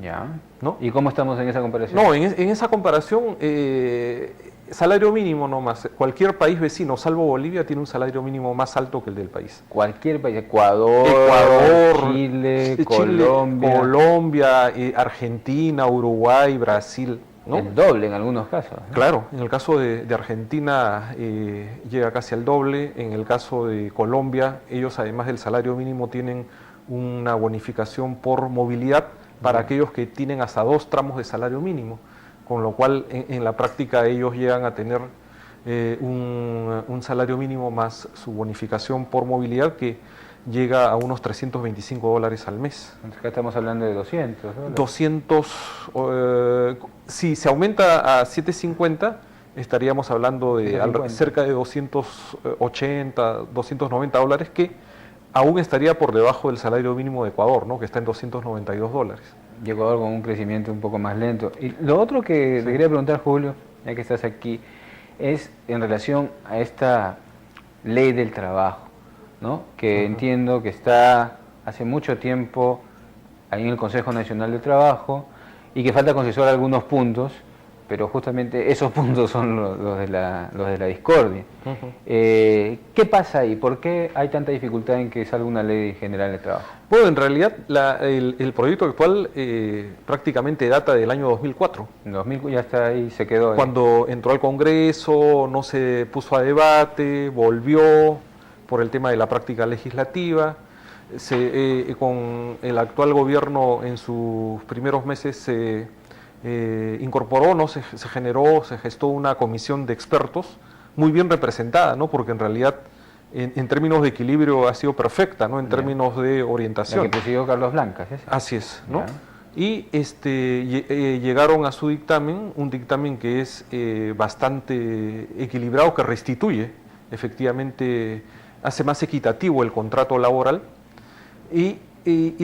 Ya. ¿no? ¿Y cómo estamos en esa comparación? No, en esa comparación, salario mínimo nomás. Cualquier país vecino, salvo Bolivia, tiene un salario mínimo más alto que el del país. Cualquier país, Ecuador, Ecuador, Chile, Chile, Colombia, Colombia, Argentina, Uruguay, Brasil, ¿no? el doble en algunos casos, ¿no? Claro, en el caso de Argentina llega casi al doble, en el caso de Colombia, ellos además del salario mínimo tienen una bonificación por movilidad para aquellos que tienen hasta 2 tramos de salario mínimo, con lo cual en la práctica ellos llegan a tener un salario mínimo más su bonificación por movilidad que llega a unos $325 al mes. Acá estamos hablando de 200 dólares. 200, si se aumenta a 750, estaríamos hablando de 750. cerca de 280, $290, que aún estaría por debajo del salario mínimo de Ecuador, ¿no? Que está en $292. Y Ecuador con un crecimiento un poco más lento. Y lo otro que te quería preguntar, Julio, ya que estás aquí, es en relación a esta ley del trabajo, ¿no? Que entiendo que está hace mucho tiempo ahí en el Consejo Nacional de Trabajo y que falta consensuar algunos puntos, pero justamente esos puntos son los de la discordia. ¿Qué pasa ahí? ¿Por qué hay tanta dificultad en que salga una ley general de trabajo? Bueno, en realidad el proyecto actual prácticamente data del año 2004. En 2000 ya está ahí, se quedó ahí. Cuando entró al Congreso, no se puso a debate, volvió por el tema de la práctica legislativa. Con el actual gobierno en sus primeros meses se incorporó, ¿no? se gestó una comisión de expertos muy bien representada, ¿no? Porque en realidad en términos de equilibrio ha sido perfecta, ¿no? En términos de orientación. La que presidió Carlos Blancas, ¿es? Así es, ¿no? Ya. Y llegaron a su dictamen, un dictamen que es bastante equilibrado, que restituye, efectivamente, hace más equitativo el contrato laboral. Y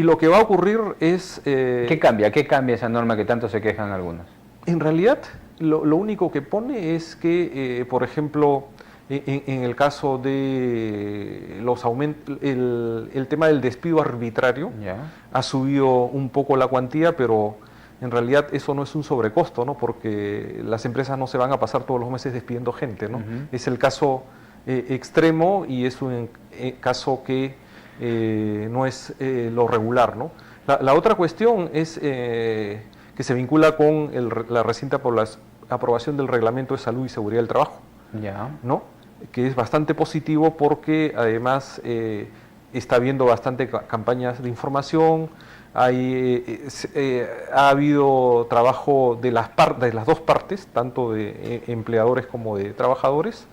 lo que va a ocurrir es... ¿Qué cambia? ¿Qué cambia esa norma que tanto se quejan algunos? En realidad, lo único que pone es que, por ejemplo, en el caso de los aumentos, el tema del despido arbitrario Ya. ha subido un poco la cuantía, pero en realidad eso no es un sobrecosto, ¿no? Porque las empresas no se van a pasar todos los meses despidiendo gente, ¿no? Es el caso extremo y es un caso que no es lo regular, ¿no? La otra cuestión es que se vincula con la reciente aprobación del Reglamento de Salud y Seguridad del Trabajo, Ya. ¿no? Que es bastante positivo porque además está habiendo bastante campañas de información, ha habido trabajo de las dos partes, tanto de empleadores como de trabajadores.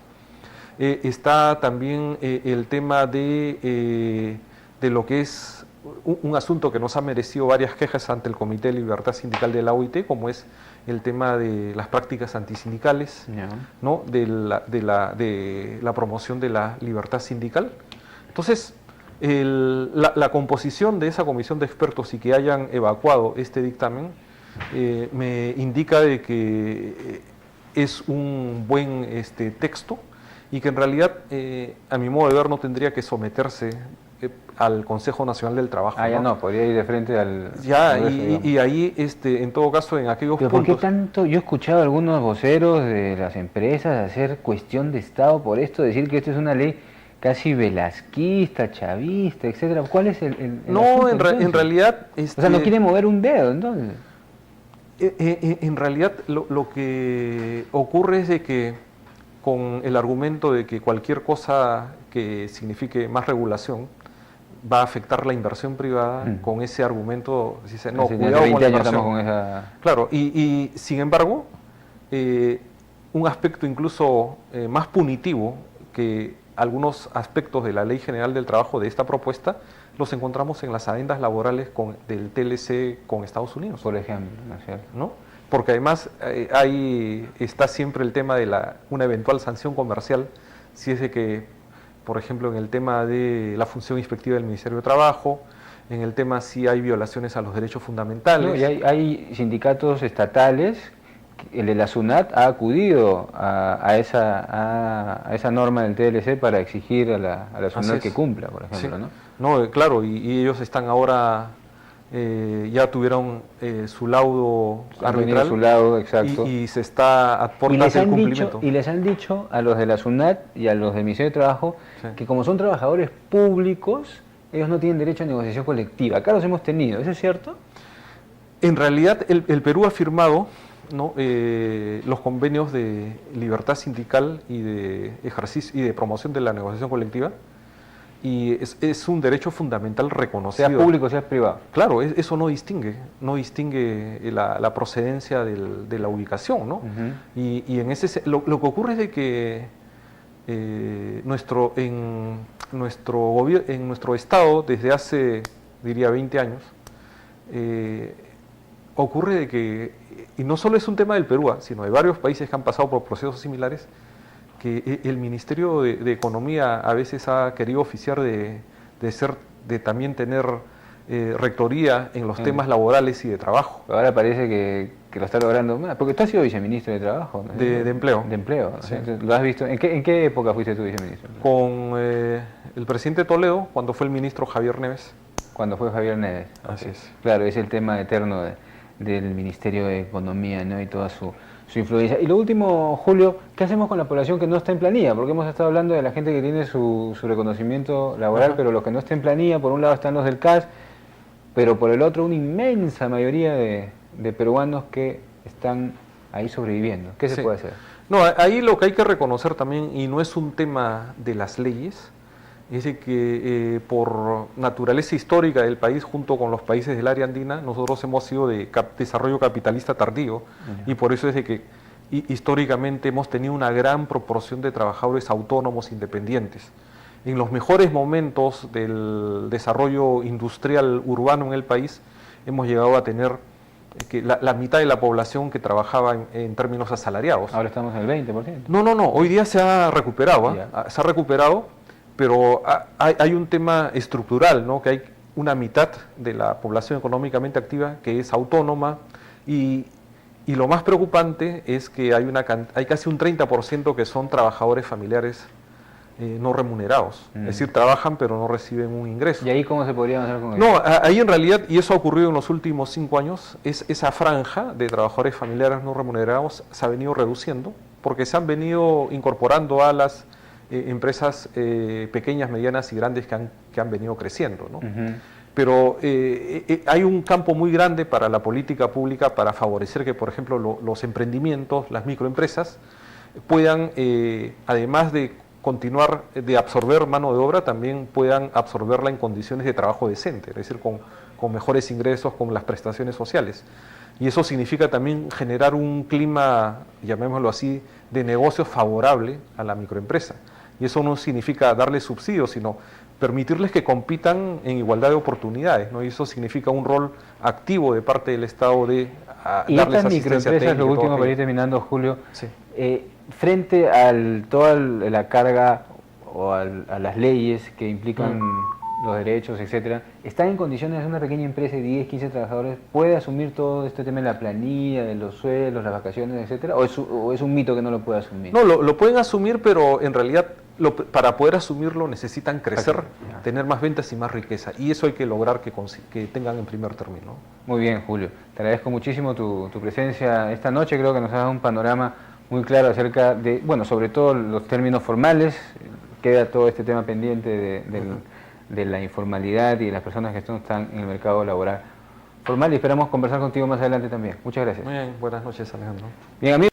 Está también el tema de lo que es un asunto que nos ha merecido varias quejas ante el Comité de Libertad Sindical de la OIT, como es el tema de las prácticas antisindicales, ¿no? de la promoción de la libertad sindical. Entonces, la composición de esa comisión de expertos y que hayan evacuado este dictamen me indica de que es un buen texto y que en realidad, a mi modo de ver, no tendría que someterse al Consejo Nacional del Trabajo. Ah, ya no, podría ir de frente al... Ya, Congreso, y ahí, en todo caso, en aquellos pero ¿por qué puntos... tanto? Yo he escuchado a algunos voceros de las empresas hacer cuestión de Estado por esto, decir que esto es una ley casi velasquista, chavista, etcétera. ¿Cuál es el No, asunto, en realidad... o sea, no quiere mover un dedo, entonces. En realidad, lo que ocurre es de que con el argumento de que cualquier cosa que signifique más regulación va a afectar la inversión privada, con ese argumento se dice, no, cuidado con la inversión. Con esa... Claro, y sin embargo, un aspecto incluso más punitivo que algunos aspectos de la Ley General del Trabajo de esta propuesta los encontramos en las adendas laborales del TLC con Estados Unidos. Por ejemplo, ¿no es cierto? ¿No? Porque además ahí está siempre el tema de una eventual sanción comercial, si es de que, por ejemplo, en el tema de la función inspectiva del Ministerio de Trabajo, en el tema si hay violaciones a los derechos fundamentales. No, y hay sindicatos estatales, el de la SUNAT ha acudido a esa norma del TLC para exigir a la SUNAT que cumpla, por ejemplo, sí. ¿no? No, claro, y ellos están ahora ya tuvieron su laudo arbitral su laudo, exacto. y se está a puertas del cumplimiento. Y les han dicho a los de la SUNAT y a los del Ministerio de Trabajo que como son trabajadores públicos, ellos no tienen derecho a negociación colectiva. Acá los hemos tenido, ¿eso es cierto? En realidad el Perú ha firmado, ¿no?, los convenios de libertad sindical y de ejercicio y de promoción de la negociación colectiva, y es un derecho fundamental reconocido. Sea público, sea privado. Claro, eso no distingue la procedencia de la ubicación, ¿no? Y en lo que ocurre es de que en nuestro estado, desde hace, diría, 20 años, ocurre de que, y no solo es un tema del Perú, sino de varios países que han pasado por procesos similares, que el Ministerio de Economía a veces ha querido oficiar de también tener rectoría en los temas laborales y de trabajo. Ahora parece que lo está logrando, porque tú has sido viceministro de Trabajo, ¿no? De empleo. De empleo, sí. ¿Lo has visto? ¿En qué época fuiste tú viceministro? Con el presidente Toledo, cuando fue el ministro Javier Neves. Cuando fue Javier Neves. Así es. Claro, es el tema eterno del Ministerio de Economía, ¿no? Y toda su influencia. Y lo último, Julio, ¿qué hacemos con la población que no está en planilla? Porque hemos estado hablando de la gente que tiene su reconocimiento laboral, pero los que no están en planilla, por un lado están los del CAS, pero por el otro una inmensa mayoría de peruanos que están ahí sobreviviendo. ¿Qué se puede hacer? No, ahí lo que hay que reconocer también, y no es un tema de las leyes, es de que por naturaleza histórica del país, junto con los países del área andina, nosotros hemos sido de desarrollo capitalista tardío, y por eso es de que históricamente hemos tenido una gran proporción de trabajadores autónomos independientes. En los mejores momentos del desarrollo industrial urbano en el país, hemos llegado a tener que la mitad de la población que trabajaba en términos asalariados. Ahora estamos en el 20%. No, hoy día se ha recuperado, se ha recuperado, pero hay un tema estructural, ¿no?, que hay una mitad de la población económicamente activa que es autónoma, y lo más preocupante es que hay casi un 30% que son trabajadores familiares no remunerados, es decir, trabajan pero no reciben un ingreso. ¿Y ahí cómo se podría avanzar con eso? No, ahí en realidad, y eso ha ocurrido en los últimos 5 años, esa franja de trabajadores familiares no remunerados se ha venido reduciendo, porque se han venido incorporando a las empresas pequeñas, medianas y grandes que han venido creciendo, ¿no? Pero hay un campo muy grande para la política pública para favorecer que, por ejemplo, los emprendimientos, las microempresas, puedan, además de continuar de absorber mano de obra, también puedan absorberla en condiciones de trabajo decente, es decir, con mejores ingresos, con las prestaciones sociales. Y eso significa también generar un clima, llamémoslo así, de negocio favorable a la microempresa. Y eso no significa darle subsidios, sino permitirles que compitan en igualdad de oportunidades, ¿no? Y eso significa un rol activo de parte del Estado de darles asistencia técnica. Y estas microempresas, lo último para ir terminando, Julio, sí, frente a toda la carga o a las leyes que implican los derechos, etcétera, ¿están en condiciones de una pequeña empresa de 10, 15 trabajadores puede asumir todo este tema de la planilla, de los sueldos, las vacaciones, etcétera? ¿O es un mito que no lo puede asumir? No, lo pueden asumir, pero en realidad para poder asumirlo necesitan crecer, tener más ventas y más riqueza, y eso hay que lograr que tengan en primer término. Muy bien, Julio. Te agradezco muchísimo tu presencia esta noche. Creo que nos ha dado un panorama muy claro acerca de, bueno, sobre todo los términos formales. Queda todo este tema pendiente de la informalidad y de las personas que están en el mercado laboral formal, y esperamos conversar contigo más adelante también. Muchas gracias. Muy bien, buenas noches, Alejandro. Bien, amigos.